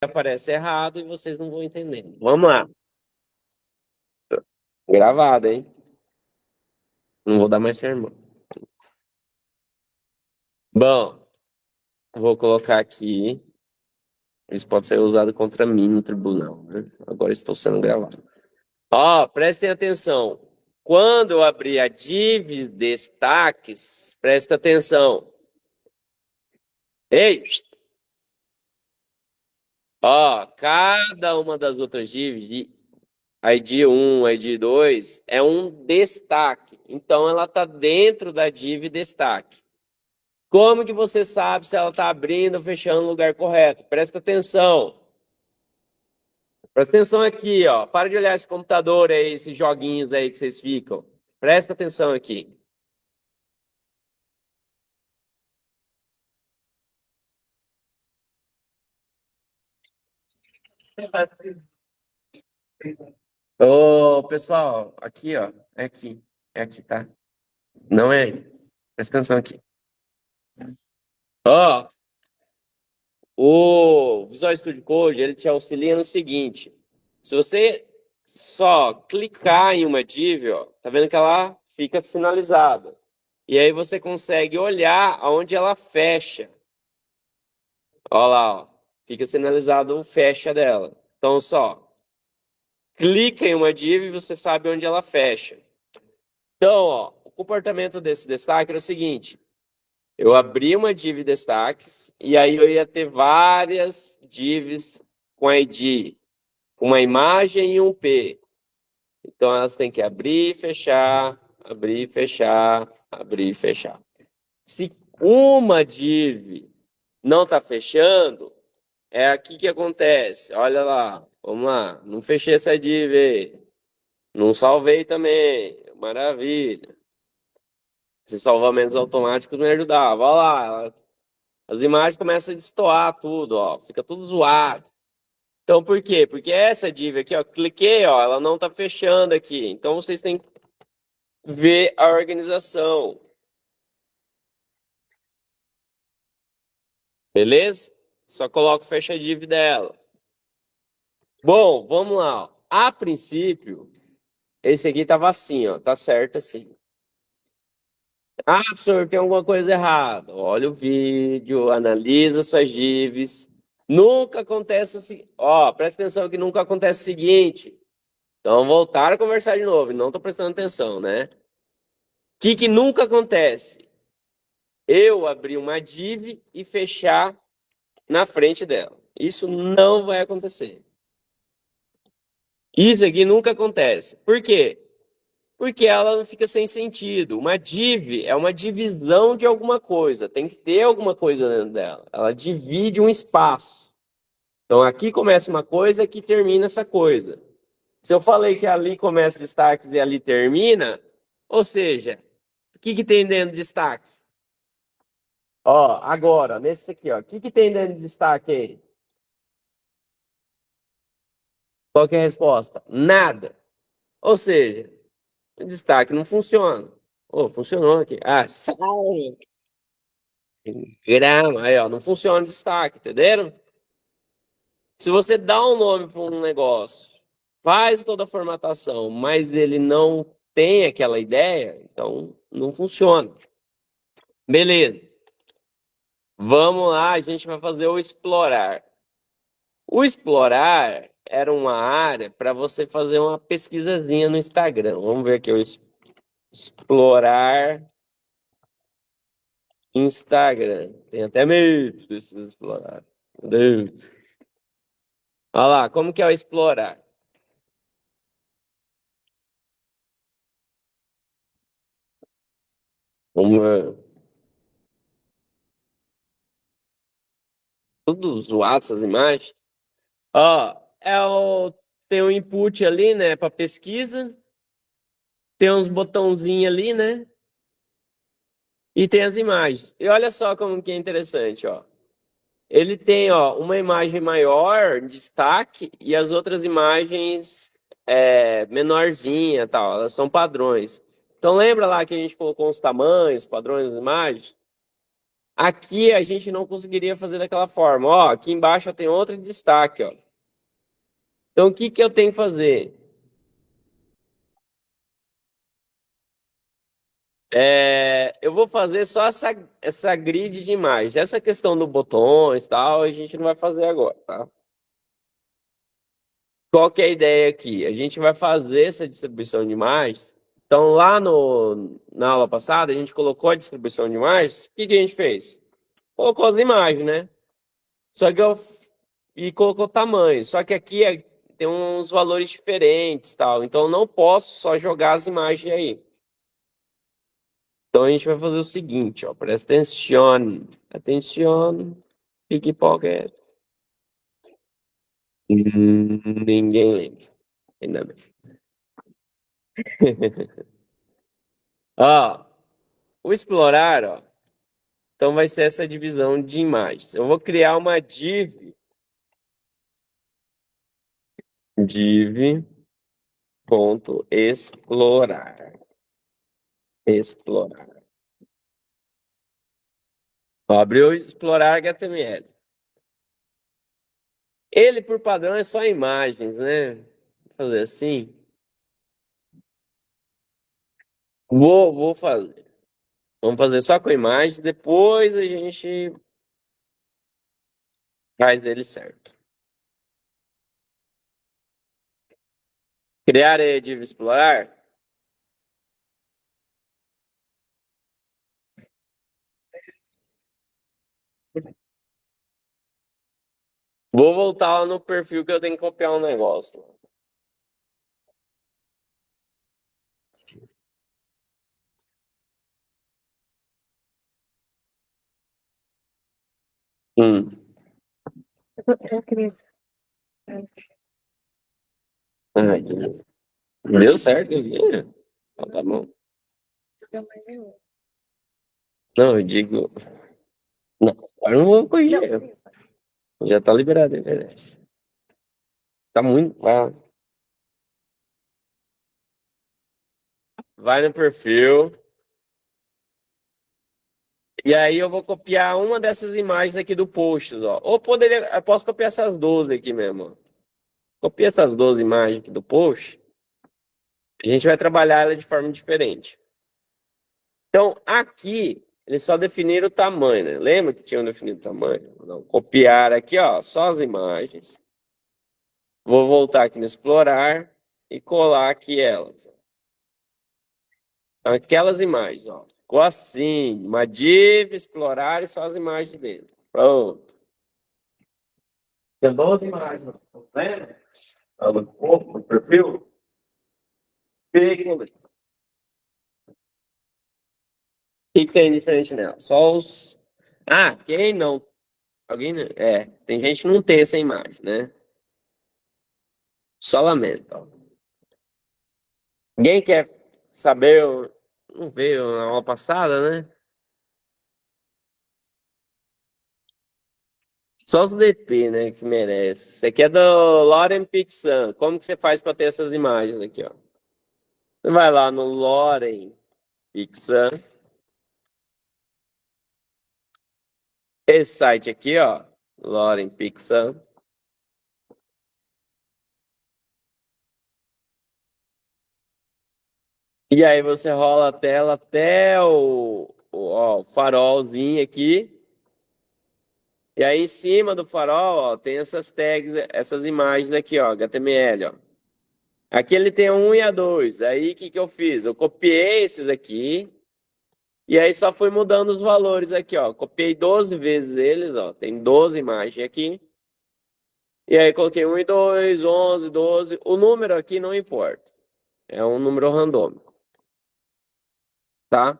aparece errado e vocês não vão entender. Vamos lá. Gravado, hein? Não vou dar mais sermão. Bom, vou colocar aqui. Isso pode ser usado contra mim no tribunal, né? Agora estou sendo gravado. Ó, prestem atenção. Quando eu abrir a div destaques, presta atenção. Ei! Ó, cada uma das outras divs, ID 1, ID 2, é um destaque. Então, ela está dentro da div destaque. Como que você sabe se ela está abrindo ou fechando no lugar correto? Presta atenção. Presta atenção aqui, ó. Para de olhar esse computador aí, esses joguinhos aí que vocês ficam. Presta atenção aqui. Ô, pessoal, aqui, ó. É aqui. É aqui, tá? Não é aí. Presta atenção aqui. Ó, o Visual Studio Code, ele te auxilia no seguinte. Se você só clicar em uma div, ó, tá vendo que ela fica sinalizada. E aí você consegue olhar aonde ela fecha. Ó lá, ó. Fica sinalizado o fecha dela. Então, só clica em uma div e você sabe onde ela fecha. Então, ó, o comportamento desse destaque era o seguinte. Eu abri uma div destaques e aí eu ia ter várias divs com ID, uma imagem e um P. Então elas têm que abrir e fechar, abrir e fechar, abrir e fechar. Se uma div não está fechando, é aqui que acontece. Olha lá, vamos lá, não fechei essa div aí. Não salvei também, maravilha. Esses salvamentos automáticos me ajudavam. Olha lá, as imagens começam a destoar tudo, ó. Fica tudo zoado. Então, por quê? Porque essa div aqui, ó, cliquei, ó, ela não tá fechando aqui. Então, vocês têm que ver a organização. Beleza? Só coloco fecha div dela. Bom, vamos lá. Ó. A princípio, esse aqui tava assim, ó. Tá certo assim. Ah, professor, tem alguma coisa errada. Olha o vídeo, analisa suas divs. Nunca acontece o seguinte. Ó, presta atenção que nunca acontece o seguinte. Então, voltar a conversar de novo. Não estou prestando atenção, né? O que nunca acontece? Eu abrir uma div e fechar na frente dela. Isso não vai acontecer. Isso aqui nunca acontece. Por quê? Porque ela não fica sem sentido. Uma div é uma divisão de alguma coisa. Tem que ter alguma coisa dentro dela. Ela divide um espaço. Então aqui começa uma coisa, aqui termina essa coisa. Se eu falei que ali começa destaques e ali termina, ou seja, o que tem dentro de destaque? Ó, agora, nesse aqui, ó, o que tem dentro de destaque aí? Qual que é a resposta? Nada. Ou seja, o destaque não funciona. Oh, funcionou aqui. Ah, sai! Grama. Aí, ó, não funciona o destaque, entenderam? Se você dá um nome para um negócio, faz toda a formatação, mas ele não tem aquela ideia, então não funciona. Beleza. Vamos lá, a gente vai fazer o explorar. O explorar era uma área para você fazer uma pesquisazinha no Instagram. Vamos ver aqui o explorar Instagram. Tem até medo desses explorar. Meu Deus. Olha lá, como que é o explorar? Vamos ver. Tudo zoado essas imagens. Ó, tem um input ali, né, para pesquisa. Tem uns botãozinhos ali, né? E tem as imagens. E olha só como que é interessante, ó. Ele tem, ó, uma imagem maior, destaque, e as outras imagens menorzinha, tal. Elas são padrões. Então lembra lá que a gente colocou os tamanhos, padrões das imagens? Aqui a gente não conseguiria fazer daquela forma. Ó, aqui embaixo tem outro destaque, ó. Então, o que que eu tenho que fazer? Eu vou fazer só essa grid de imagem. Essa questão do botões e tal, a gente não vai fazer agora, tá? Qual que é a ideia aqui? A gente vai fazer essa distribuição de imagens. Então, lá na aula passada, a gente colocou a distribuição de imagens. O que que a gente fez? Colocou as imagens, né? Só que e colocou tamanho. Só que aqui tem uns valores diferentes, tal. Então, eu não posso só jogar as imagens aí. Então, a gente vai fazer o seguinte, ó. Presta atenção. Atenção. Pickpocket. Ninguém lembra. Ainda bem. Ó, o explorar, ó. Então vai ser essa divisão de imagens. Eu vou criar uma div.explorar. Explorar. Ó, abriu o explorar HTML. Ele, por padrão, é só imagens, né? Vou fazer assim. Vou fazer. Vamos fazer só com imagens, depois a gente faz ele certo. Criar a div explorar. Vou voltar lá no perfil que eu tenho que copiar um negócio. Hum. Eu queria. Ai, deu certo, Guilherme? Então, tá bom. Não, eu digo. Não, agora eu não vou corrigir. Já tá liberado a internet. Tá muito. Vai no perfil. E aí eu vou copiar uma dessas imagens aqui do posts, ó. Ou poderia. Eu posso copiar essas 12 aqui mesmo, ó. Copia essas 12 imagens aqui do post. A gente vai trabalhar ela de forma diferente. Então, aqui, eles só definiram o tamanho, né? Lembra que tinham definido o tamanho? Não, copiar aqui, ó, só as imagens. Vou voltar aqui no explorar e colar aqui elas. Aquelas imagens, ó. Ficou assim, uma div, explorar e só as imagens dele. Pronto. Tem 12 imagens, tá vendo? Tá no corpo, no perfil. O que tem diferente nela? Só os. Ah, quem não? Alguém não? Tem gente que não tem essa imagem, né? Só lamento. Ó. Ninguém quer saber? Não veio na aula passada, né? Só os DP, né, que merece. Isso aqui é do Loren Pixan. Como que você faz para ter essas imagens aqui, ó? Você vai lá no Loren Pixan. Esse site aqui, ó, Loren Pixan. E aí você rola a tela até o farolzinho aqui. E aí em cima do farol, ó, tem essas tags, essas imagens aqui, ó, HTML, ó. Aqui ele tem a 1 e a 2. Aí o que que eu fiz? Eu copiei esses aqui. E aí só fui mudando os valores aqui, ó. Copiei 12 vezes eles, ó. Tem 12 imagens aqui. E aí coloquei 1 e 2, 11, 12. O número aqui não importa. É um número randômico. Tá?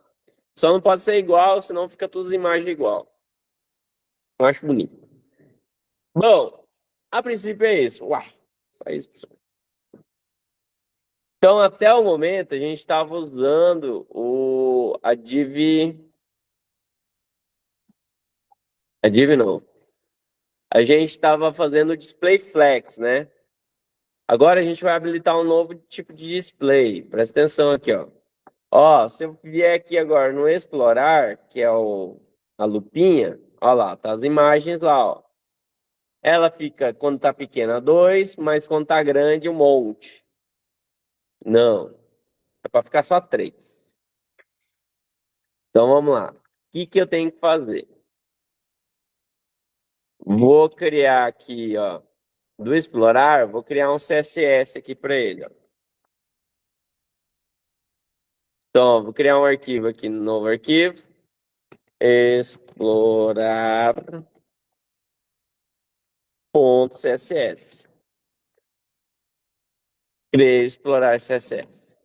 Só não pode ser igual, senão fica todas as imagens igual. Eu acho bonito. Bom, a princípio é isso. Uai, só isso, pessoal. Então, até o momento, a gente estava usando a div... A div não. A gente estava fazendo o display flex, né? Agora a gente vai habilitar um novo tipo de display. Presta atenção aqui, ó. Ó, se eu vier aqui agora no explorar, que é o a lupinha, ó lá, tá as imagens lá, ó. Ela fica, quando tá pequena, 2, mas quando tá grande, um monte. Não, é para ficar só 3. Então vamos lá. O que que eu tenho que fazer? Vou criar aqui, ó, do explorar, vou criar um CSS aqui para ele, ó. Então, vou criar um arquivo aqui, novo arquivo, explorar.css. Criei explorar CSS.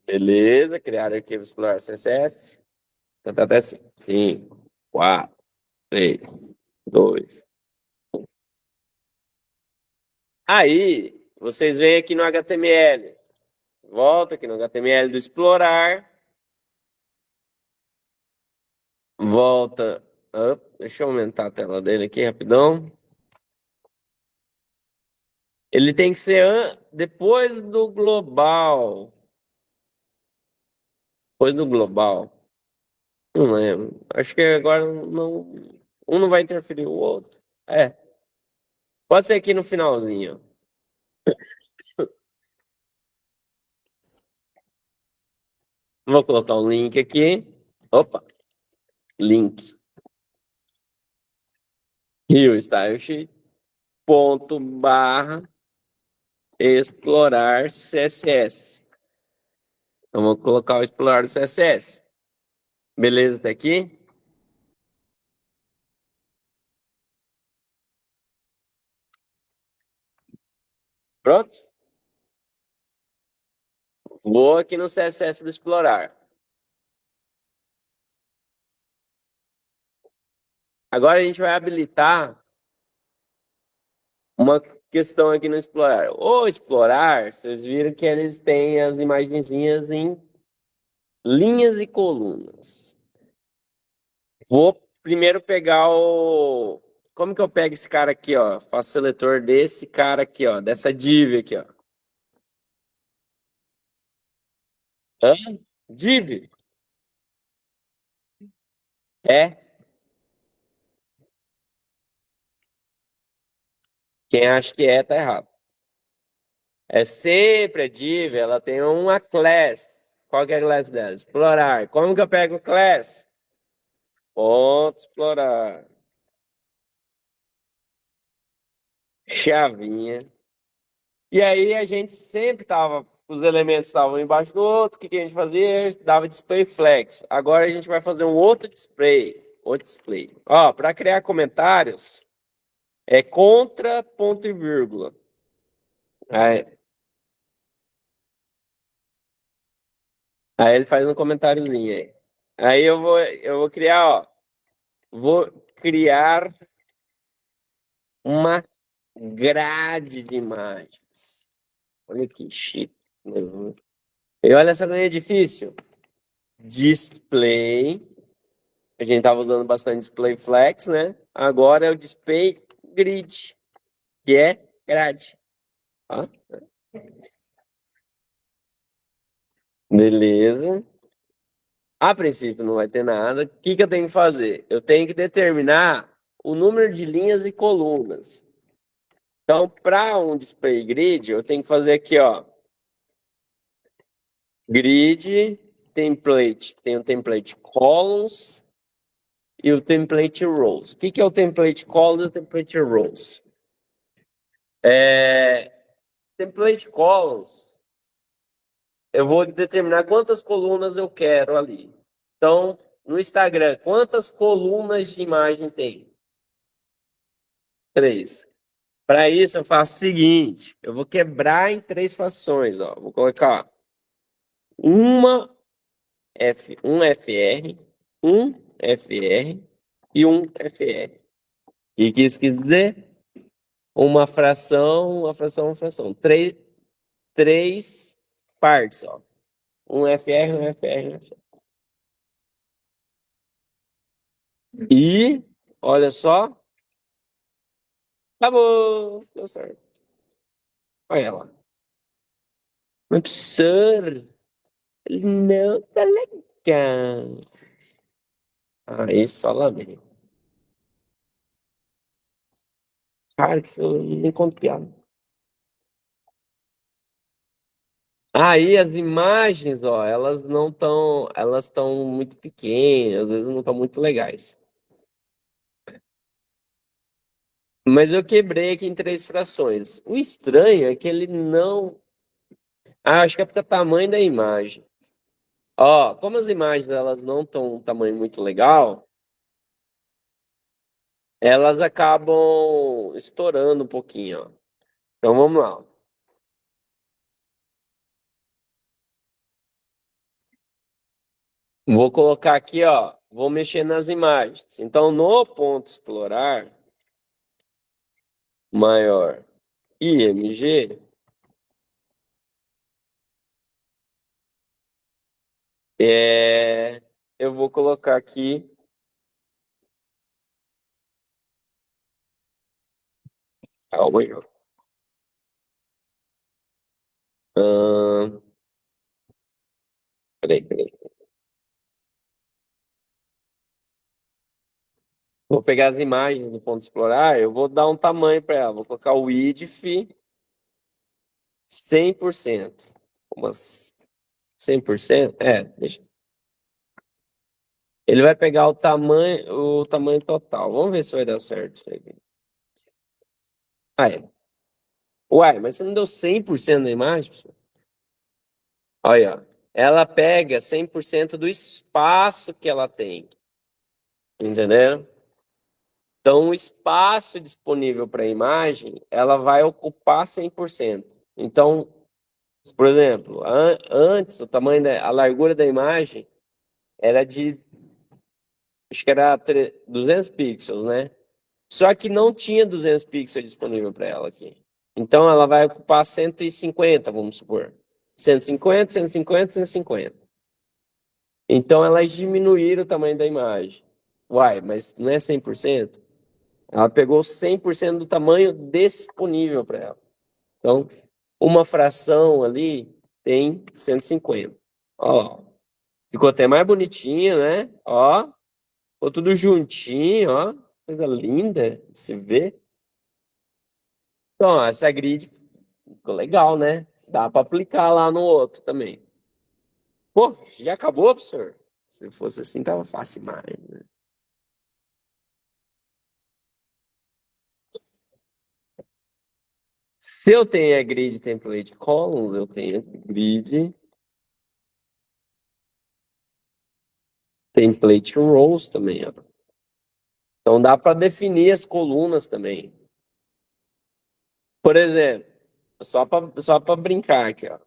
Beleza, criar arquivo explorar CSS. Então tá até assim. 5, 4, 3, 2. Aí, vocês vêm aqui no HTML. Volta aqui no HTML do explorar. Volta. Deixa eu aumentar a tela dele aqui rapidão. Ele tem que ser depois do global. Depois do global. Não lembro. Acho que agora não. Um não vai interferir o outro. É. Pode ser aqui no finalzinho. Vou colocar um link aqui. Opa. Link. Rio Style Sheet. Ponto barra explorar CSS. Então vou colocar o explorar do CSS. Beleza até aqui? Pronto? Vou aqui no CSS do explorar. Agora a gente vai habilitar uma questão aqui no explorar. O explorar, vocês viram que eles têm as imagenzinhas em linhas e colunas. Vou primeiro pegar o... Como que eu pego esse cara aqui, ó? Faço seletor desse cara aqui, ó. Dessa div aqui, ó. Hã? Div? É. Quem acha que é, tá errado. É sempre a div, ela tem uma class. Qual que é a class dela? Explorar. Como que eu pego class? Ponto explorar. Chavinha. E aí a gente sempre tava, os elementos estavam embaixo do outro, o que que a gente fazia? Dava display flex. Agora a gente vai fazer um outro display. Outro display. Ó, para criar comentários, é contra ponto e vírgula. Aí, aí ele faz um comentáriozinho aí. Aí eu vou criar, ó. Vou criar uma grade de imagens. Olha que chique. E olha essa coisa difícil. Display. A gente estava usando bastante display flex, né? Agora é o display grid, que é grade. Ó. Beleza. A princípio não vai ter nada. O que que eu tenho que fazer? Eu tenho que determinar o número de linhas e colunas. Então, para um display grid, eu tenho que fazer aqui, ó. Grid, template. Tem o template columns e o template rows. O que que é o template columns e o template rows? Template columns, eu vou determinar quantas colunas eu quero ali. Então, no Instagram, quantas colunas de imagem tem? 3. Para isso, eu faço o seguinte: eu vou quebrar em 3 fações. Ó. Vou colocar uma um FR, um FR e um FR. E que isso quer dizer? Uma fração, uma fração, uma fração. Três partes, ó. Um FR, um FR, um FR. E, olha só, acabou. Deu certo. Olha lá. Absurdo. Não tá legal. Aí só lamento. Cara, que eu nem conto piada. Aí as imagens, ó, elas estão muito pequenas, às vezes não estão muito legais. Mas eu quebrei aqui em 3 frações. O estranho é que ele não. Ah, acho que é porque é o tamanho da imagem. Ó, como as imagens elas não estão um tamanho muito legal, elas acabam estourando um pouquinho, ó. Então vamos lá. Vou colocar aqui, ó. Vou mexer nas imagens. Então, no ponto explorar maior IMG, eu vou colocar aqui. Calma aí, ó. Ahn, peraí. Vou pegar as imagens do ponto explorar, eu vou dar um tamanho para ela. Vou colocar o width 100%. Como assim? 100%? Deixa. Ele vai pegar o tamanho total. Vamos ver se vai dar certo isso aqui. Ah, é. Uai, mas você não deu 100% da imagem, pessoal? Olha, ó. Ela pega 100% do espaço que ela tem. Entendeu? Então, o espaço disponível para a imagem, ela vai ocupar 100%. Então, por exemplo, antes o tamanho a largura da imagem era de, acho que era 200 pixels, né? Só que não tinha 200 pixels disponível para ela aqui. Então ela vai ocupar 150, vamos supor. 150, 150, 150. Então elas diminuíram o tamanho da imagem. Uai, mas não é 100%? Ela pegou 100% do tamanho disponível para ela. Então, uma fração ali tem 150. Ó, ficou até mais bonitinho, né? Ó, ficou tudo juntinho, ó. Coisa linda de se ver. Então, ó, essa grid ficou legal, né? Dá para aplicar lá no outro também. Pô, já acabou, professor? Se fosse assim, tava fácil demais, né? Se eu tenho a grid template columns, eu tenho grid template rows também, ó. Então dá para definir as colunas também. Por exemplo, só para brincar aqui, ó.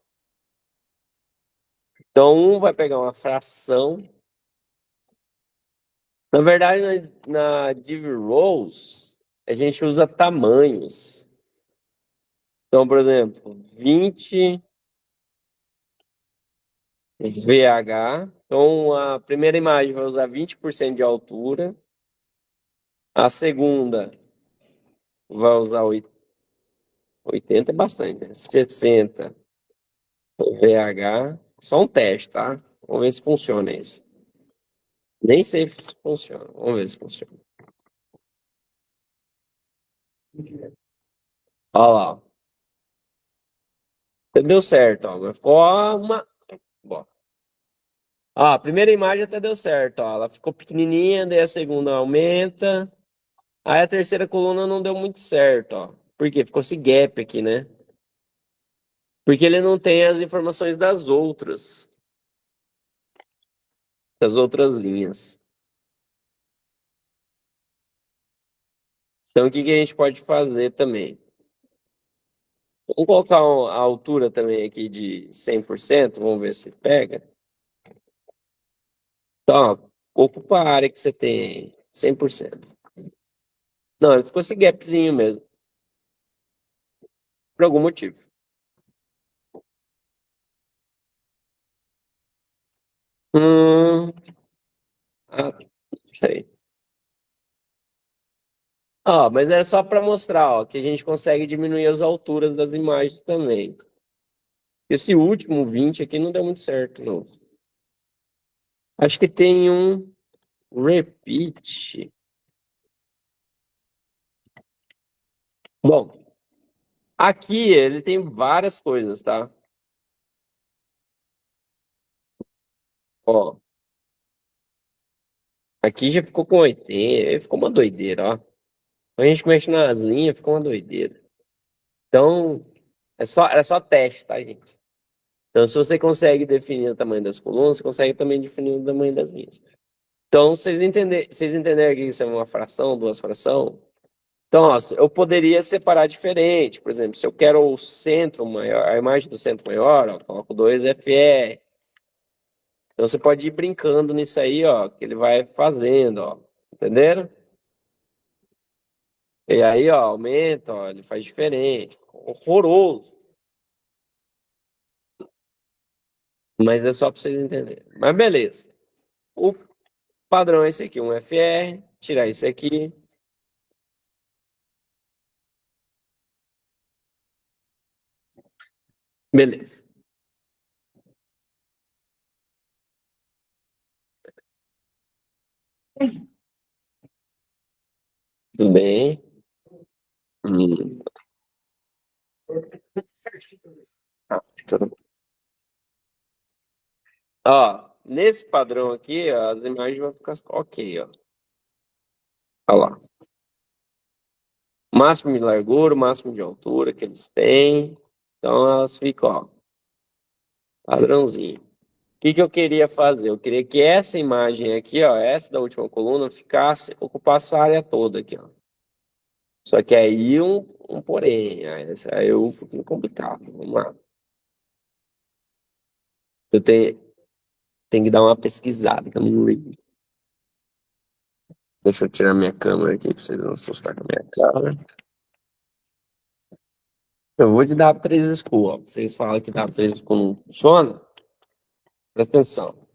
Então um vai pegar uma fração. Na verdade, na div rows, a gente usa tamanhos. Então, por exemplo, 20 VH. Então, a primeira imagem vai usar 20% de altura. A segunda vai usar 80, é bastante, né? 60 VH. Só um teste, tá? Vamos ver se funciona isso. Nem sei se funciona. Vamos ver se funciona. Olha lá. Deu certo, ó. Agora ficou uma. Bom. Ó, a primeira imagem até deu certo, ó. Ela ficou pequenininha, daí a segunda aumenta. Aí a terceira coluna não deu muito certo, ó. Por quê? Ficou esse gap aqui, né? Porque ele não tem as informações das outras linhas. Então, o que que a gente pode fazer também? Vamos colocar a altura também aqui de 100%, vamos ver se pega. Então, ó, ocupa a área que você tem 100%. Não, ele ficou esse gapzinho mesmo, por algum motivo. Hum, ah, sei. Ó, mas é só para mostrar, ó, que a gente consegue diminuir as alturas das imagens também. Esse último 20 aqui não deu muito certo, não. Acho que tem um repeat. Bom, aqui ele tem várias coisas, tá? Ó, aqui já ficou com 80, ficou uma doideira, ó. A gente mexe nas linhas, ficou uma doideira. Então, é só teste, tá, gente? Então, se você consegue definir o tamanho das colunas, você consegue também definir o tamanho das linhas. Então, vocês entenderam que isso é uma fração, duas frações? Então, ó, eu poderia separar diferente. Por exemplo, se eu quero o centro maior, a imagem do centro maior, ó, eu coloco 2FR. Então, você pode ir brincando nisso aí, ó, que ele vai fazendo, ó. Entenderam? E aí, ó, aumenta, ó, ele faz diferente. Horroroso. Mas é só para vocês entenderem. Mas beleza. O padrão é esse aqui, um FR, tirar isso aqui. Beleza. Tudo bem. Hum. Ah, tudo bem. Ó, nesse padrão aqui, ó, as imagens vão ficar ok, ó. Olha lá. Máximo de largura, máximo de altura que eles têm. Então elas ficam, ó, padrãozinho. O que que eu queria fazer? Eu queria que essa imagem aqui, ó, essa da última coluna, ocupasse a área toda aqui, ó. Só que aí um porém, aí um pouquinho complicado. Vamos lá. Eu tenho que dar uma pesquisada, que eu não li. Deixa eu tirar minha câmera aqui pra vocês não assustar com a minha cara. Eu vou de W3 School, ó. Vocês falam que W3 School não funciona? Presta atenção.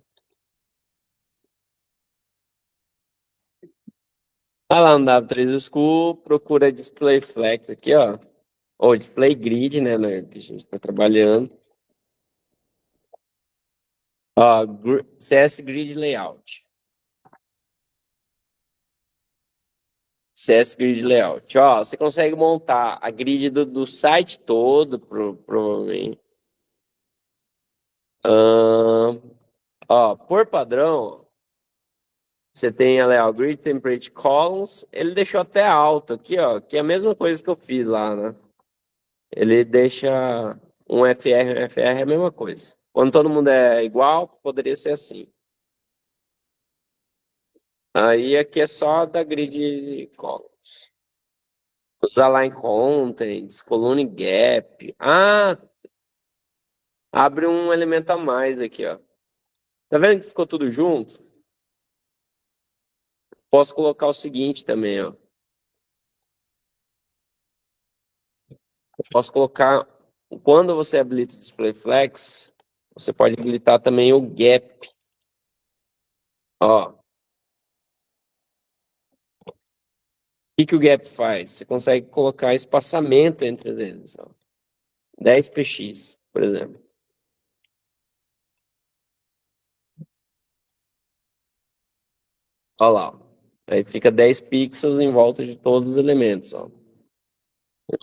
Vai lá no W3 School, procura Display Flex aqui, ó. Ou Display Grid, né, que a gente tá trabalhando. Ó, CS Grid Layout. CS Grid Layout. Ó, você consegue montar a grid do site todo, provavelmente. Ó, por padrão, você tem a Layout Grid, Template Columns. Ele deixou até alto aqui, ó, que é a mesma coisa que eu fiz lá, né? Ele deixa um FR é a mesma coisa. Quando todo mundo é igual, poderia ser assim. Aí aqui é só da grid columns. Os align contents, column gap. Ah, abre um elemento a mais aqui, ó. Tá vendo que ficou tudo junto? Posso colocar o seguinte também, ó. Posso colocar, quando você habilita o Display Flex, você pode habilitar também o Gap. Ó, o que o Gap faz? Você consegue colocar espaçamento entre eles, ó. 10 px, por exemplo. Ó lá, ó. Aí fica 10 pixels em volta de todos os elementos, ó.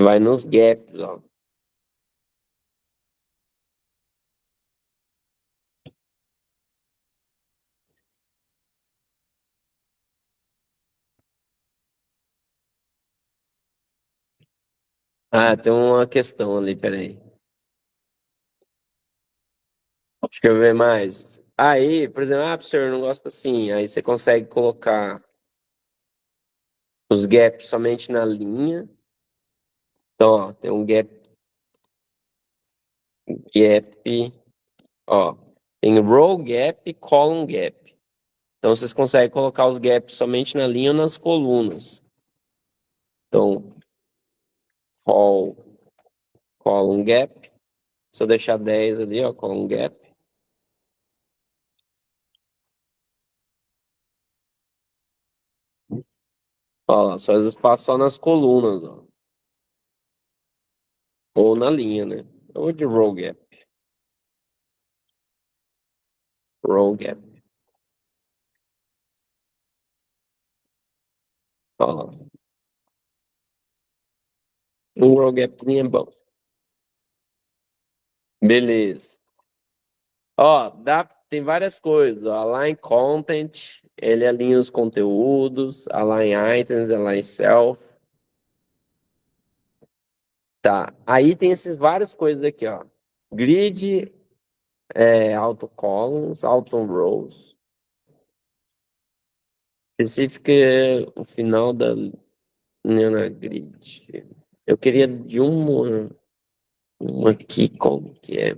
Vai nos gaps, ó. Ah, tem uma questão ali, peraí. Deixa eu ver mais. Aí, por exemplo, o senhor não gosta assim. Aí você consegue colocar os gaps somente na linha. Então, ó, tem um gap, ó. Tem row gap e column gap. Então, vocês conseguem colocar os gaps somente na linha ou nas colunas. Então, column gap. Se eu deixar 10 ali, ó, column gap. Ó, lá, só espaço só nas colunas, ó. Ou na linha, né? Ou de row gap. Row gap. Ó, um roll gapzinho é bom. Beleza. Ó, tem várias coisas. Ó. Align content, ele alinha os conteúdos. Align items, align self. Tá. Aí tem essas várias coisas aqui, ó. Grid, auto columns, auto rows. Específica é o final da linha na grid. Eu queria de uma aqui, como que é?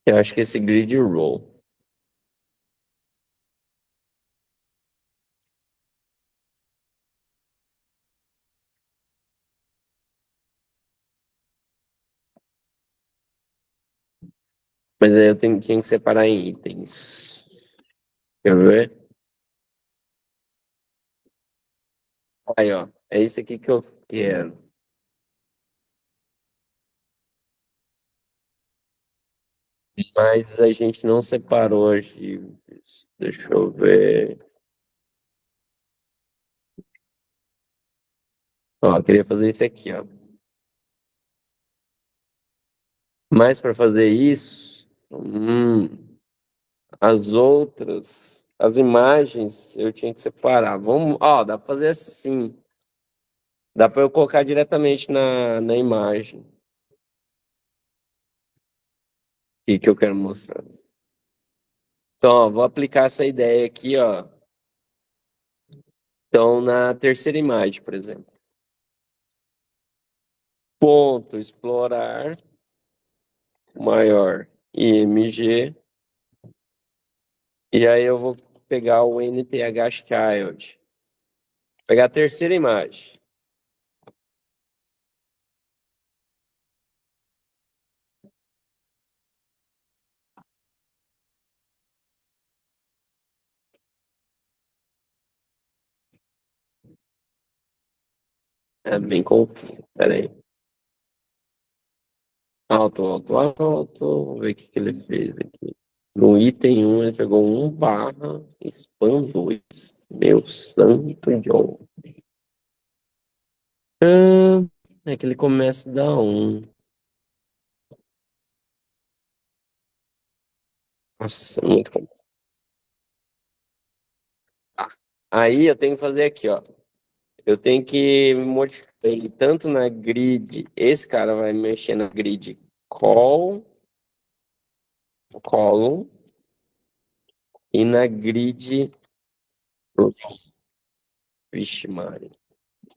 Eu acho que esse grid row. Mas aí eu tinha que separar em itens. Quer ver? Aí, ó. É isso aqui que eu quero. Mas a gente não separou arquivos. Deixa eu ver. Ó, eu queria fazer isso aqui, ó. Mas para fazer isso, as outras, as imagens, eu tinha que separar. Vamos, ó, dá para fazer assim. Dá para eu colocar diretamente na imagem. E que eu quero mostrar. Então, ó, vou aplicar essa ideia aqui, ó. Então, na terceira imagem, por exemplo. Ponto explorar maior img. E aí eu vou pegar o nth child. Pegar a terceira imagem. É bem confuso. Pera aí. Alto. Vamos ver o que ele fez aqui. No item 1, ele pegou 1 barra span 2. Meu santo John. É que ele começa da 1. Nossa, muito complexo. Aí eu tenho que fazer aqui, ó. Eu tenho que modificar ele tanto na grid. Esse cara vai mexer na grid column e na grid. Vixe, Mari.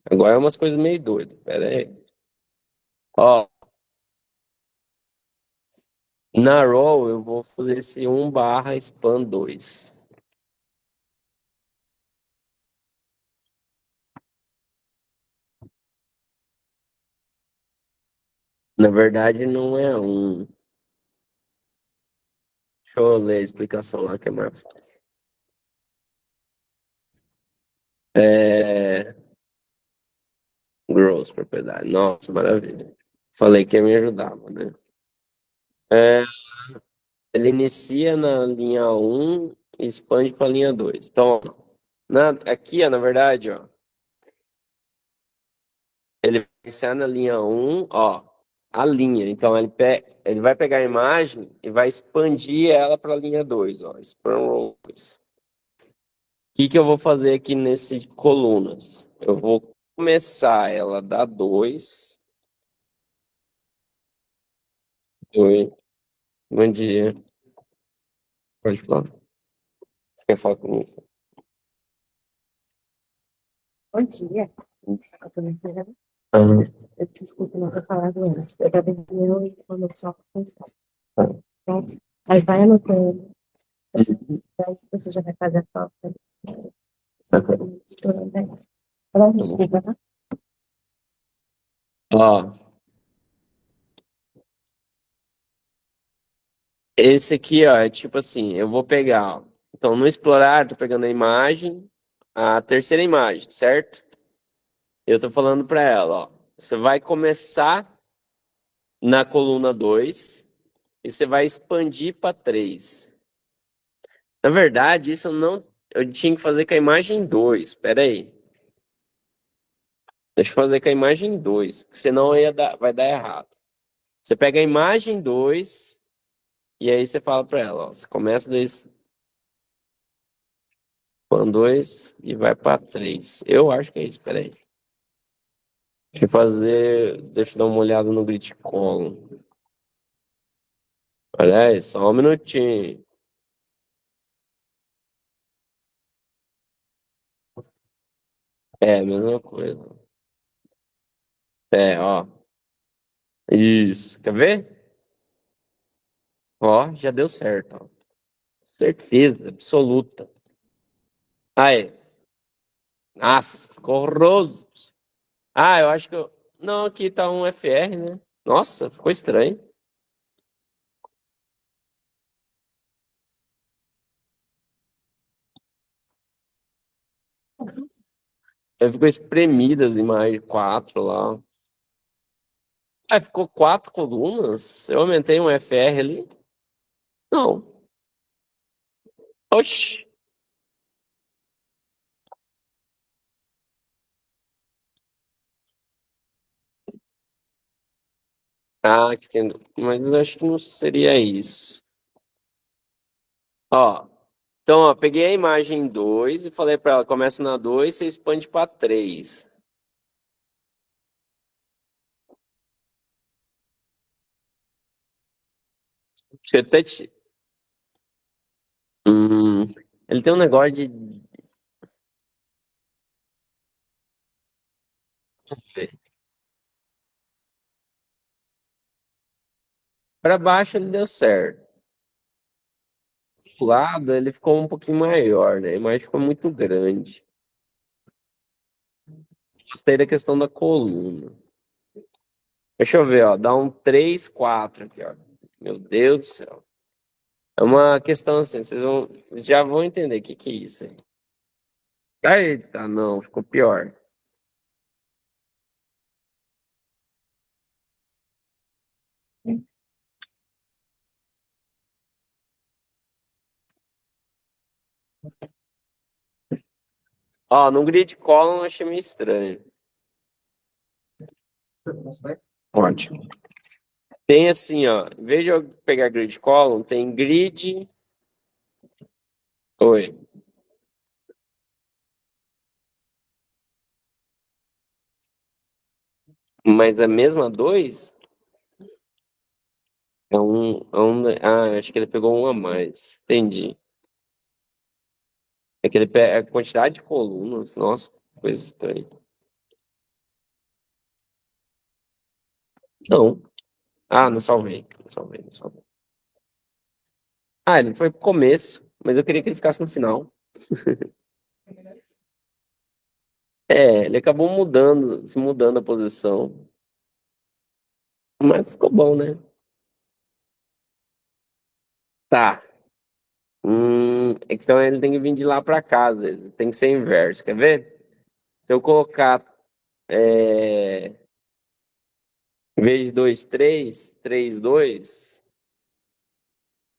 Agora é umas coisas meio doidas. Pera aí. Ó, na row eu vou fazer esse 1 barra span 2. Na verdade, não é um. Deixa eu ler a explicação lá que é mais fácil. É. Gross, propriedade. Nossa, maravilha. Falei que ia me ajudava, né? É, ele inicia na linha 1 e expande para a linha 2. Então, aqui, ó, na verdade, ó, ele vai iniciar na linha 1, ó, a linha. Então, ele vai pegar a imagem e vai expandir ela para a linha 2, ó, span rows. O que eu vou fazer aqui nesse colunas? Eu vou começar ela da 2. Oi, bom dia. Pode falar. Você quer falar comigo? Bom dia. Eu tô me fazendo. Ah, Eu desculpa não ter falado antes. Eu tava entendendo e quando eu só pensar. Certo? Mas vai anotando. Aí você já vai fazer a falta. Desculpa, tá? ó, esse aqui, ó, é tipo assim, eu vou pegar, ó. Então, no explorar, tô pegando a imagem, a terceira imagem, certo? Eu tô falando para ela, ó, você vai começar na coluna 2 e você vai expandir para 3. Na verdade, isso eu não. Eu tinha que fazer com a imagem 2. Espera aí. Deixa eu fazer com a imagem 2, porque senão vai dar errado. Você pega a imagem 2 e aí você fala para ela, ó, você começa desse com 2 e vai para 3. Eu acho que é isso, peraí. Deixa eu dar uma olhada no grid column. Olha aí, só um minutinho. É, mesma coisa. É, ó. Isso. Quer ver? Ó, já deu certo, ó. Certeza absoluta. Aí. Nossa, ficou horroroso. Ah, eu acho que eu. Não, aqui tá um FR, né? Nossa, ficou estranho. Aí ficou espremida as imagens 4 lá. Ah, ficou 4 colunas? Eu aumentei um FR ali? Não. Oxi. Ah, que tem. Mas eu acho que não seria isso. Ó. Então, ó, peguei a imagem 2 e falei pra ela, começa na 2, você expande pra 3. Deixa eu até te... Hum, ele tem um negócio de... Pra baixo ele deu certo. Do lado ele ficou um pouquinho maior, né? A imagem ficou muito grande. Gostei da questão da coluna. Deixa eu ver, ó. Dá um 3 4 aqui, ó. Meu Deus do céu. É uma questão assim, já vão entender o que que é isso aí. Eita, não, ficou pior. Ó, no grid column eu achei meio estranho. Ótimo. Tem assim, ó. Em vez de eu pegar grid column, tem grid. Oi. Mas a mesma 2? Ah, acho que ele pegou um a mais. Entendi. É que ele pega a quantidade de colunas. Nossa, coisa estranha. Não. Ah, não salvei. Não salvei, não salvei. Ah, ele foi pro começo, mas eu queria que ele ficasse no final. É, ele acabou se mudando a posição. Mas ficou bom, né? Tá. Então ele tem que vir de lá pra casa. Tem que ser inverso. Quer ver? Se eu colocar em vez de 2 3 3 2,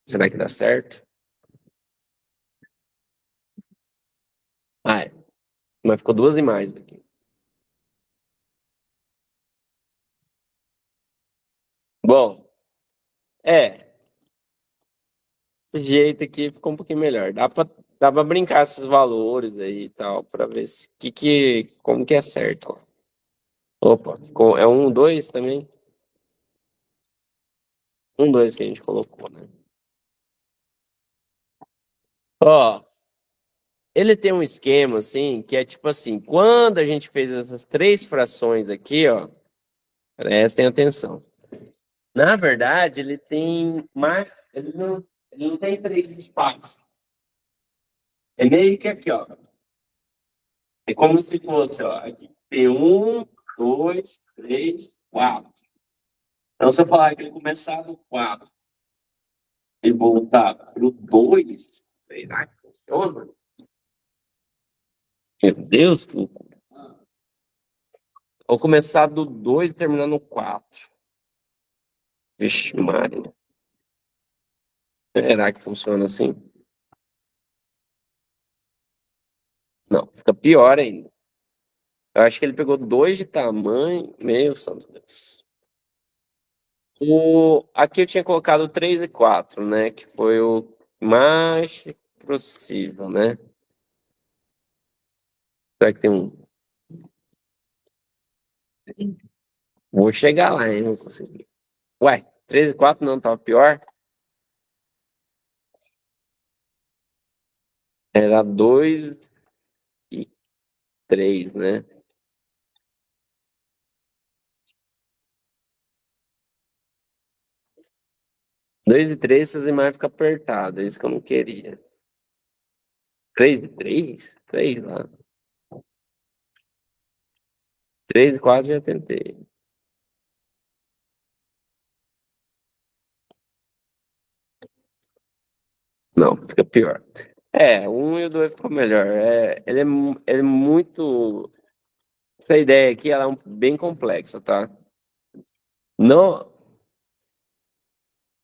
será que dá certo? Ah, é. Mas ficou duas imagens aqui. Bom, é. Esse jeito aqui ficou um pouquinho melhor. Dá pra brincar esses valores aí e tal, pra ver como que é certo. Opa, é um, dois também? Um, dois que a gente colocou, né? Ó, ele tem um esquema assim, que é tipo assim, quando a gente fez essas três frações aqui, ó, prestem atenção. Na verdade, ele não tem três espaços. É meio que aqui, ó. É como se fosse, ó, aqui. Tem um, dois, três, quatro. Então, se eu falar que ele começar no 4 e voltar pro 2, será que funciona? Meu Deus, que loucura. Ou começar do 2 e terminar no 4. Vixe, Maria. Será que funciona assim? Não, fica pior ainda. Eu acho que ele pegou 2 de tamanho. Meu santo Deus. Aqui eu tinha colocado 3 e 4, né? Que foi o mais possível, né? Será que tem um? Vou chegar lá, hein? Não consegui. Ué, 3 e 4 não tava pior? Era 2 e 3, né? 2 e 3, essas imagens ficam apertadas. É isso que eu não queria. 3 e 3? 3 lá. 3 e 4 já tentei. Não, fica pior. O 1 e o 2 ficou melhor. Ele é muito. Essa ideia aqui ela é bem complexa, tá? Não,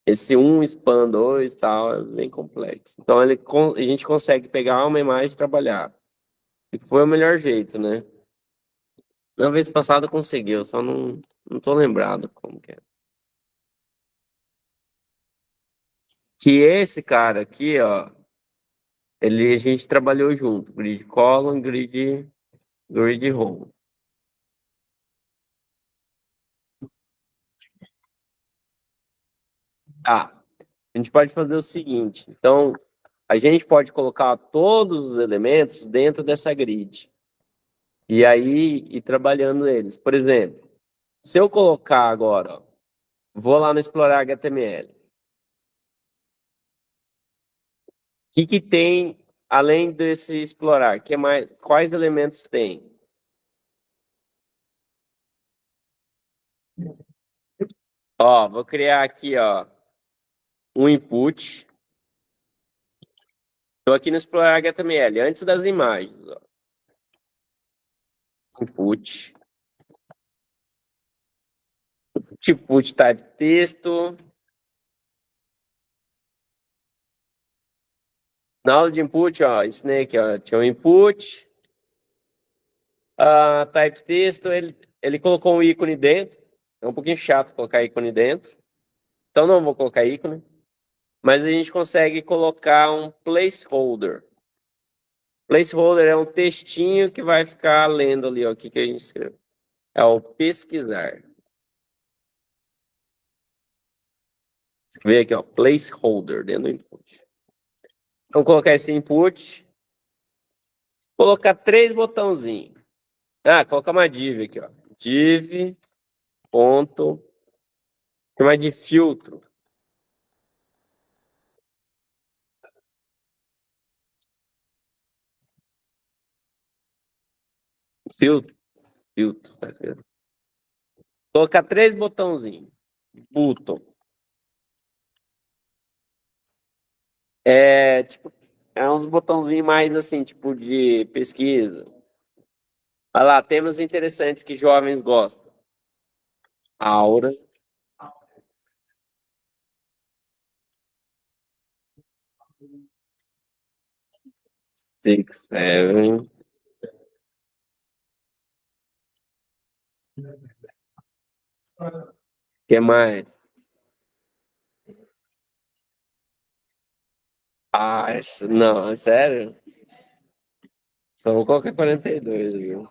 esse um span 2 tal é bem complexo. Então a gente consegue pegar uma imagem e trabalhar. E foi o melhor jeito, né? Na vez passada conseguiu, só não tô lembrado como que é. Que esse cara aqui, ó, a gente trabalhou junto, grid column, grid row. Ah, a gente pode fazer o seguinte. Então, a gente pode colocar todos os elementos dentro dessa grid. E aí ir trabalhando eles. Por exemplo, se eu colocar agora, ó, vou lá no explorar HTML. O que tem além desse explorar? Que mais, quais elementos tem? Ó, vou criar aqui, ó, um input. Estou aqui no explorar HTML, antes das imagens, ó. Input. Input type texto. Na aula de input, ó, Snake, ó, tinha um input. Type texto, ele colocou um ícone dentro. É um pouquinho chato colocar ícone dentro. Então não vou colocar ícone. Mas a gente consegue colocar um placeholder. Placeholder é um textinho que vai ficar lendo ali, ó, o que a gente escreveu. É o pesquisar. Escrever aqui, ó, placeholder dentro do input. Então, colocar esse input. Colocar 3 botãozinhos. Colocar uma div aqui, ó. Div, ponto, chamar de filtro. Filtro. Filtro. Colocar 3 botãozinhos. Button. Tipo, é uns botãozinhos mais assim, tipo de pesquisa. Olha lá, temas interessantes que jovens gostam. Aura. 6, 7. O que mais? Não, é sério? Só vou colocar 42, viu?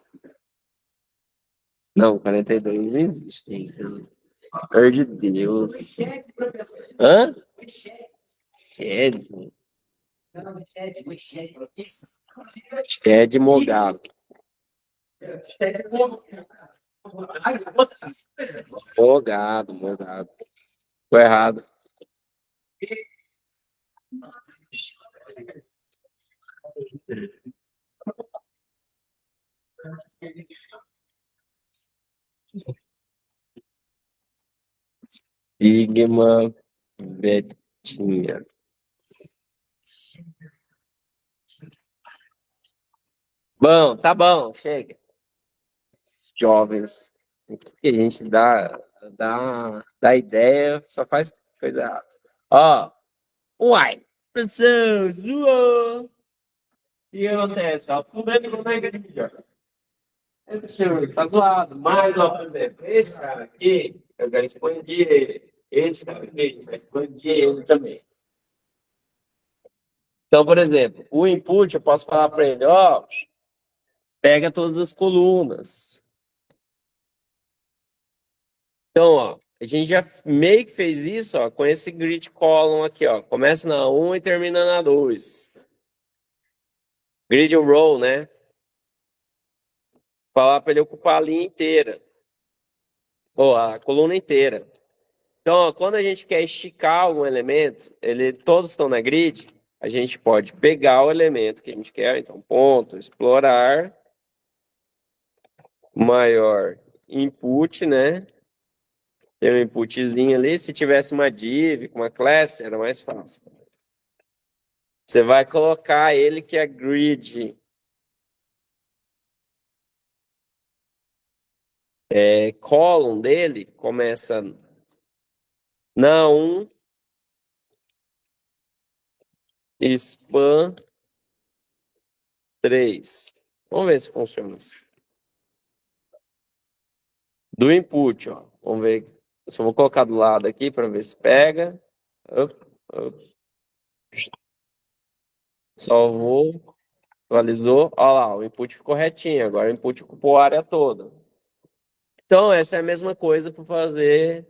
Não, 42 não existe, gente. Pelo amor de Deus. Hã? Shed? Shed Mogado. Mogado. Ficou errado. Sigma Betinha. Bom, tá bom, chega. Jovens. O que a gente dá ideia, só faz coisa errada. Ó, uai, professor, zoou. que acontece? Ó, tudo é na grid, ó. Tá do lado. Mas, ó, por exemplo, esse cara aqui, eu quero expandir ele. Esse cara aqui, eu quero expandir ele também. Então, por exemplo, o input, eu posso falar para ele, ó, pega todas as colunas. Então, ó, a gente já meio que fez isso, ó, com esse grid column aqui, ó. Começa na 1 e termina na 2. Grid row, né? Falar para ele ocupar a linha inteira. Ou a coluna inteira. Então, ó, quando a gente quer esticar algum elemento, todos estão na grid, a gente pode pegar o elemento que a gente quer, então, ponto, explorar, maior input, né? Tem um inputzinho ali. Se tivesse uma div, uma class, era mais fácil. Você vai colocar ele que é grid column dele, começa na 1, span 3. Vamos ver se funciona assim. Do input, ó. Vamos ver. Eu só vou colocar do lado aqui para ver se pega. Up, up. Salvou. Atualizou. Olha lá, o input ficou retinho. Agora o input ocupou a área toda. Então, essa é a mesma coisa para fazer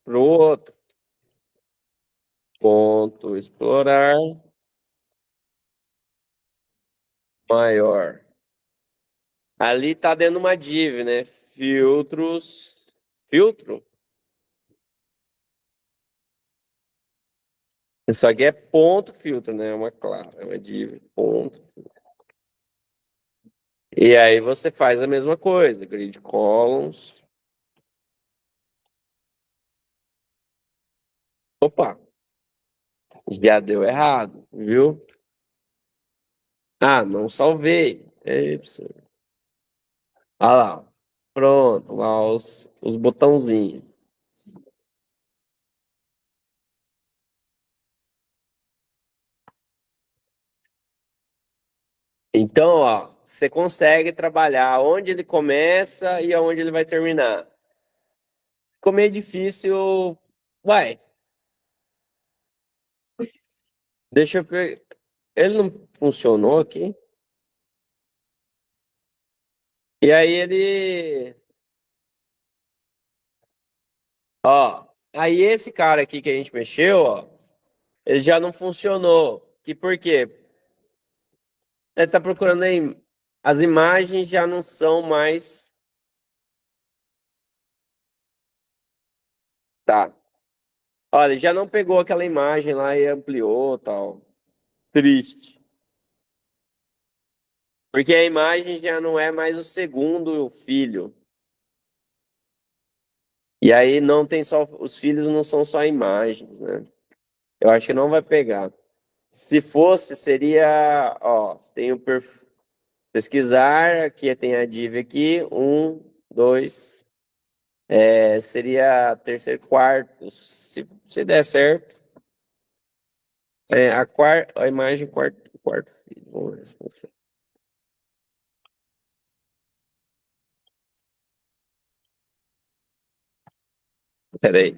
para o outro. Ponto explorar. Maior. Ali tá dentro uma div, né? Filtros. Filtro? Isso aqui é ponto filtro, né? É uma classe, é uma div, ponto. E aí você faz a mesma coisa, grid columns. Opa, já deu errado, viu? Ah, não salvei. Ah lá, pronto, lá os botãozinhos. Então, ó, você consegue trabalhar onde ele começa e aonde ele vai terminar. Ficou meio difícil. Uai, deixa eu ver. Ele não funcionou aqui? E aí ele. Ó, aí esse cara aqui que a gente mexeu, ó, ele já não funcionou. Que por quê? Ele tá procurando aí. As imagens já não são mais. Tá. Olha, ele já não pegou aquela imagem lá e ampliou tal. Triste. Porque a imagem já não é mais o segundo filho. E aí não tem só. Os filhos não são só imagens, né? Eu acho que não vai pegar. Se fosse, seria. Ó, tem o pesquisar, aqui tem a div aqui. Um, dois. Seria terceiro, quarto. Se der certo. A imagem quarto filho. Vamos ver se funciona. Peraí.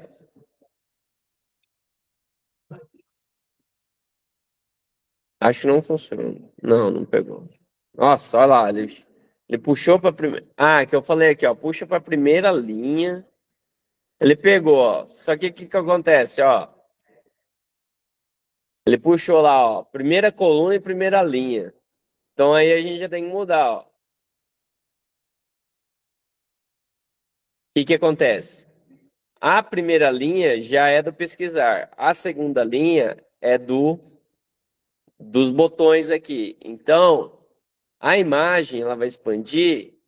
Acho que não funciona. Não, não pegou. Nossa, olha lá. Ele puxou para primeira. Ah, que eu falei aqui, ó. Puxa para a primeira linha. Ele pegou, ó. Só que o que acontece, ó? Ele puxou lá, ó. Primeira coluna e primeira linha. Então aí a gente já tem que mudar, ó. O que acontece? A primeira linha já é do pesquisar. A segunda linha é dos botões aqui. Então, a imagem ela vai expandir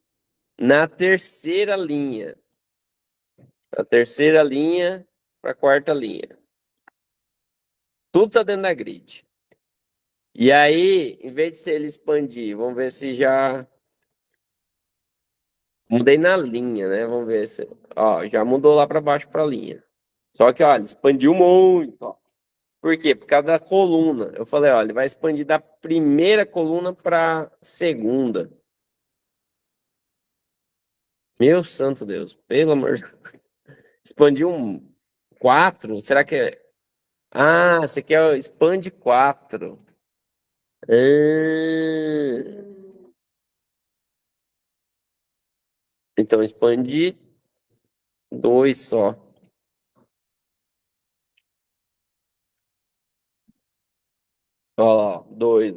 na terceira linha. A terceira linha para a quarta linha. Tudo está dentro da grid. E aí, em vez de ser ele expandir, vamos ver se já. Mudei na linha, né? Vamos ver se. Ó, já mudou lá para baixo para a linha. Só que, olha, expandiu muito. Ó. Por quê? Por causa da coluna. Eu falei, ó, ele vai expandir da primeira coluna para segunda. Meu santo Deus, pelo amor de Deus. Expandir um 4? Será que é. Ah, você quer expande 4. Então expande 2 só. Ó, 2.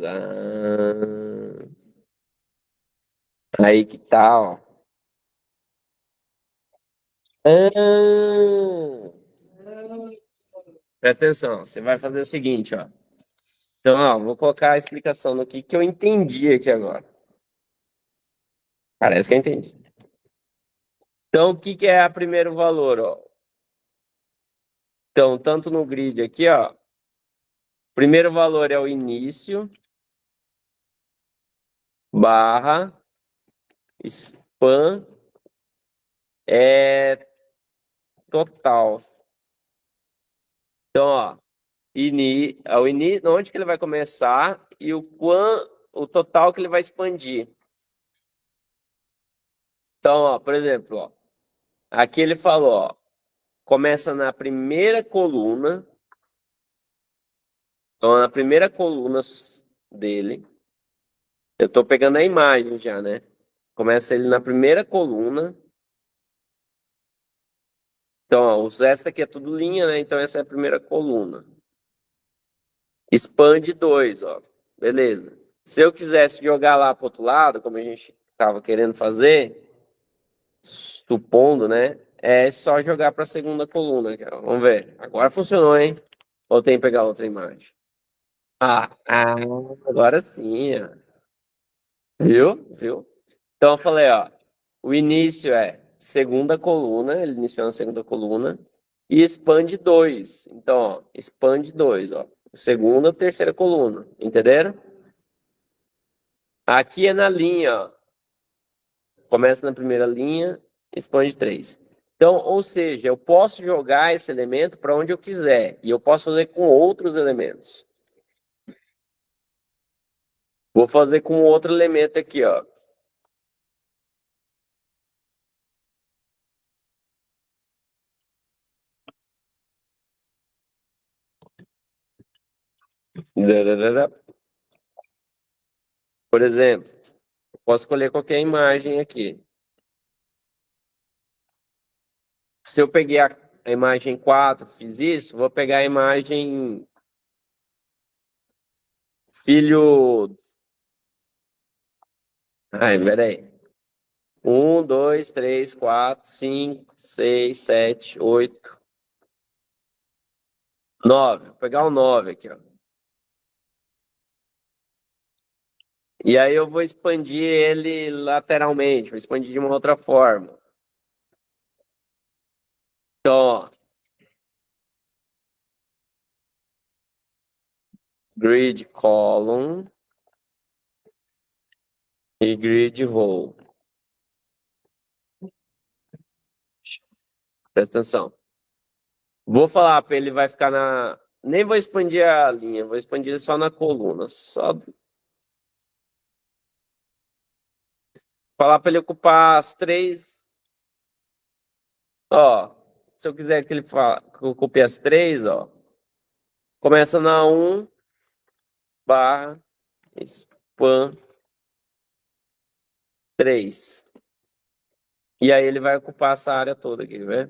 Aí que tá, ó. Ah, presta atenção, você vai fazer o seguinte, ó. Então, ó, vou colocar a explicação no que eu entendi aqui agora. Parece que eu entendi. Então, o que é o primeiro valor, ó? Então, tanto no grid aqui, ó, primeiro valor é o início barra span é total. Então, ó, onde que ele vai começar e o total que ele vai expandir. Então, ó, por exemplo, ó, aqui ele falou, ó, começa na primeira coluna. Então, na primeira coluna dele, eu estou pegando a imagem já, né? Começa ele na primeira coluna. Então, ó, os restos aqui é tudo linha, né? Então, essa é a primeira coluna. Expande 2, ó. Beleza. Se eu quisesse jogar lá para outro lado, como a gente estava querendo fazer, supondo, né? É só jogar para a segunda coluna. Aqui, ó. Vamos ver. Agora funcionou, hein? Ou tem que pegar outra imagem? Agora sim, ó. Viu? Viu? Então eu falei, ó, o início é segunda coluna, ele iniciou na segunda coluna, e expande 2. Então, ó, expande 2, ó. Segunda, terceira coluna, entenderam? Aqui é na linha, ó. Começa na primeira linha, expande 3. Então, ou seja, eu posso jogar esse elemento para onde eu quiser, e eu posso fazer com outros elementos. Vou fazer com outro elemento aqui, ó. Por exemplo, posso escolher qualquer imagem aqui. Se eu peguei a imagem 4, fiz isso, vou pegar a imagem filho. Ai, peraí. 1, 2, 3, 4, 5, 6, 7, 8, 9. Vou pegar o 9 aqui, ó. E aí eu vou expandir ele lateralmente, vou expandir de uma outra forma. Então, ó, grid column e grid row. Presta atenção. Vou falar para ele vai ficar na. Nem vou expandir a linha, vou expandir ele só na coluna. Só falar para ele ocupar as 3. Ó, se eu quiser que ele que eu ocupe as 3, ó. Começa na 1 barra span 3. E aí ele vai ocupar essa área toda aqui, né?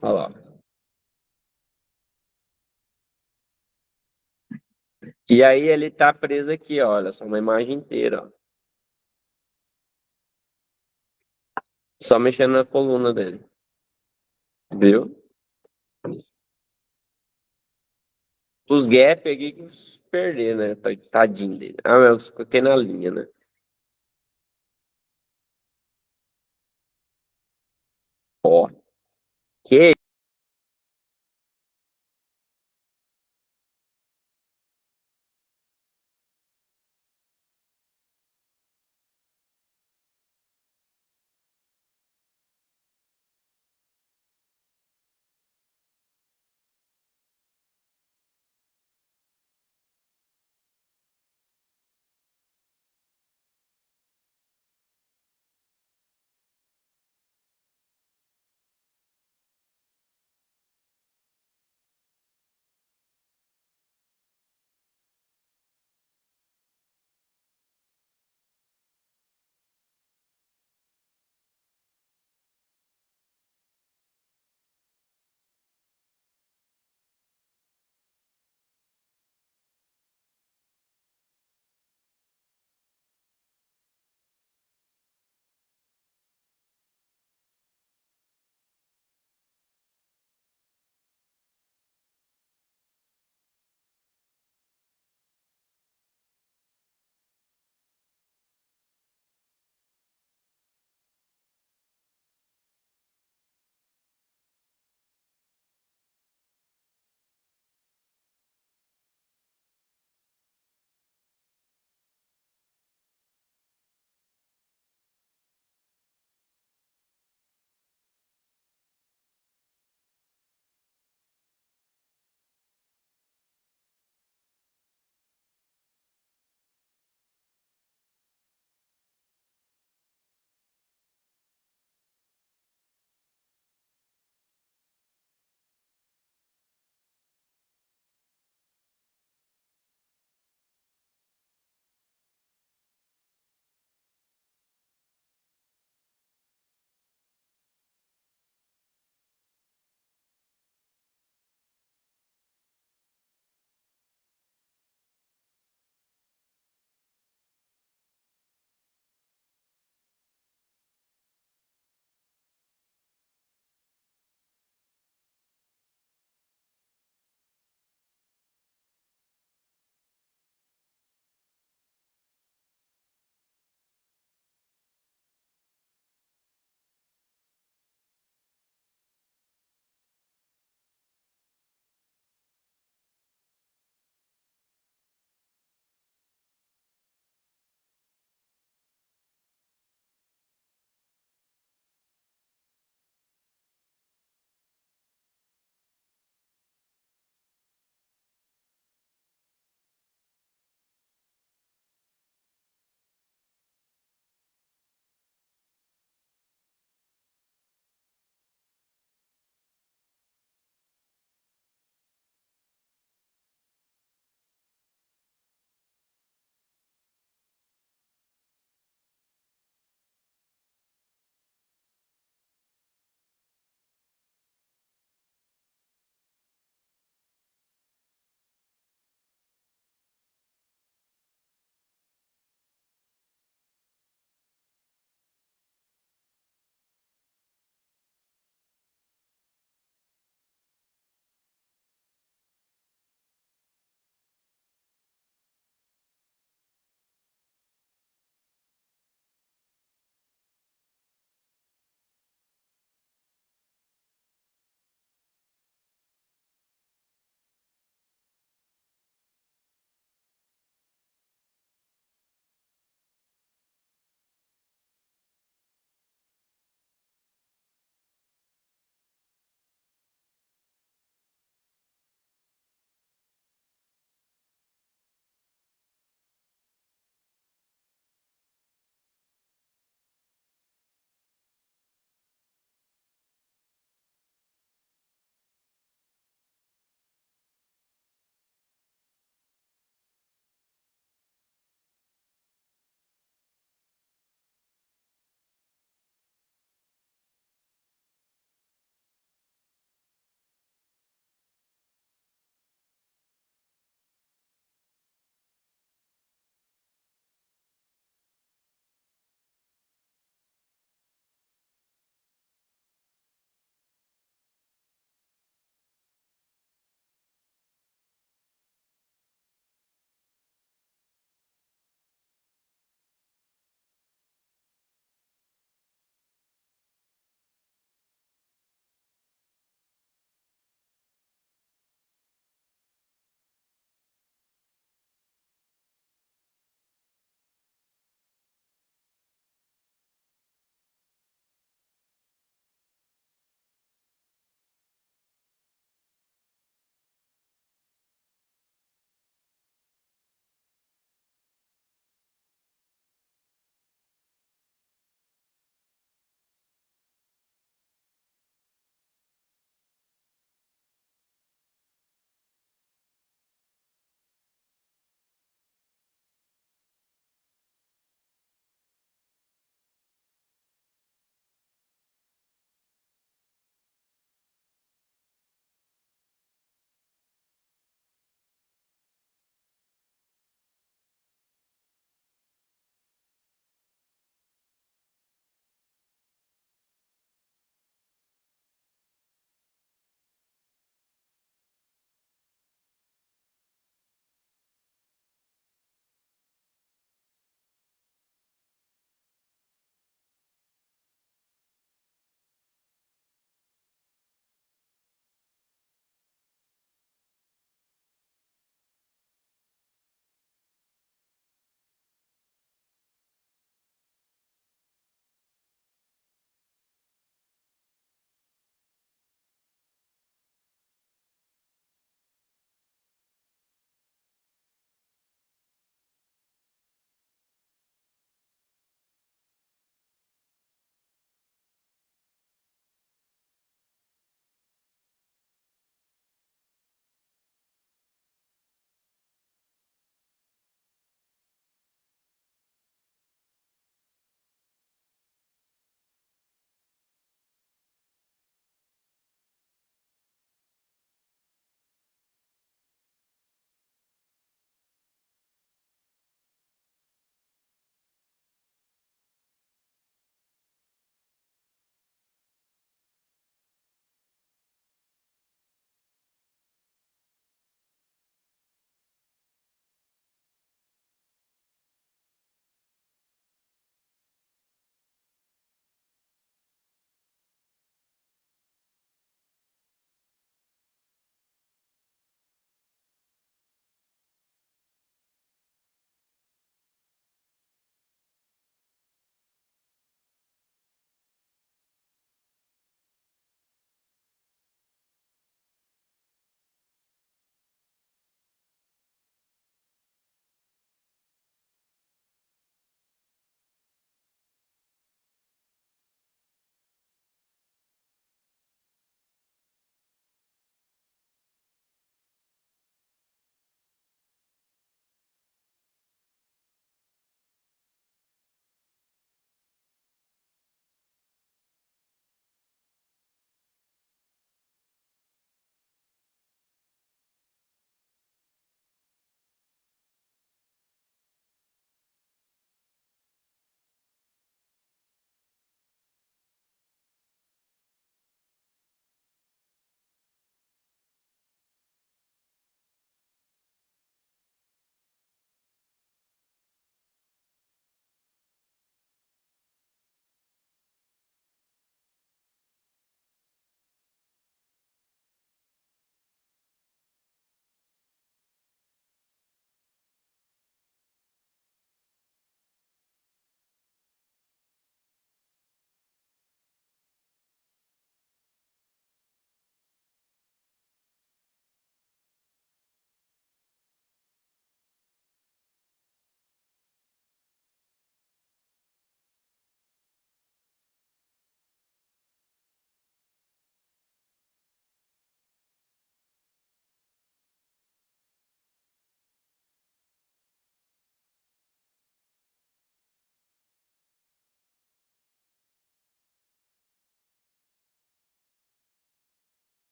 Olha lá. E aí ele tá preso aqui, ó, olha só, uma imagem inteira, ó. Só mexendo na coluna dele. Viu? Os gap aqui que perder, né? Tadinho dele. Ah, mas eu coloquei na linha, né? Ó. Que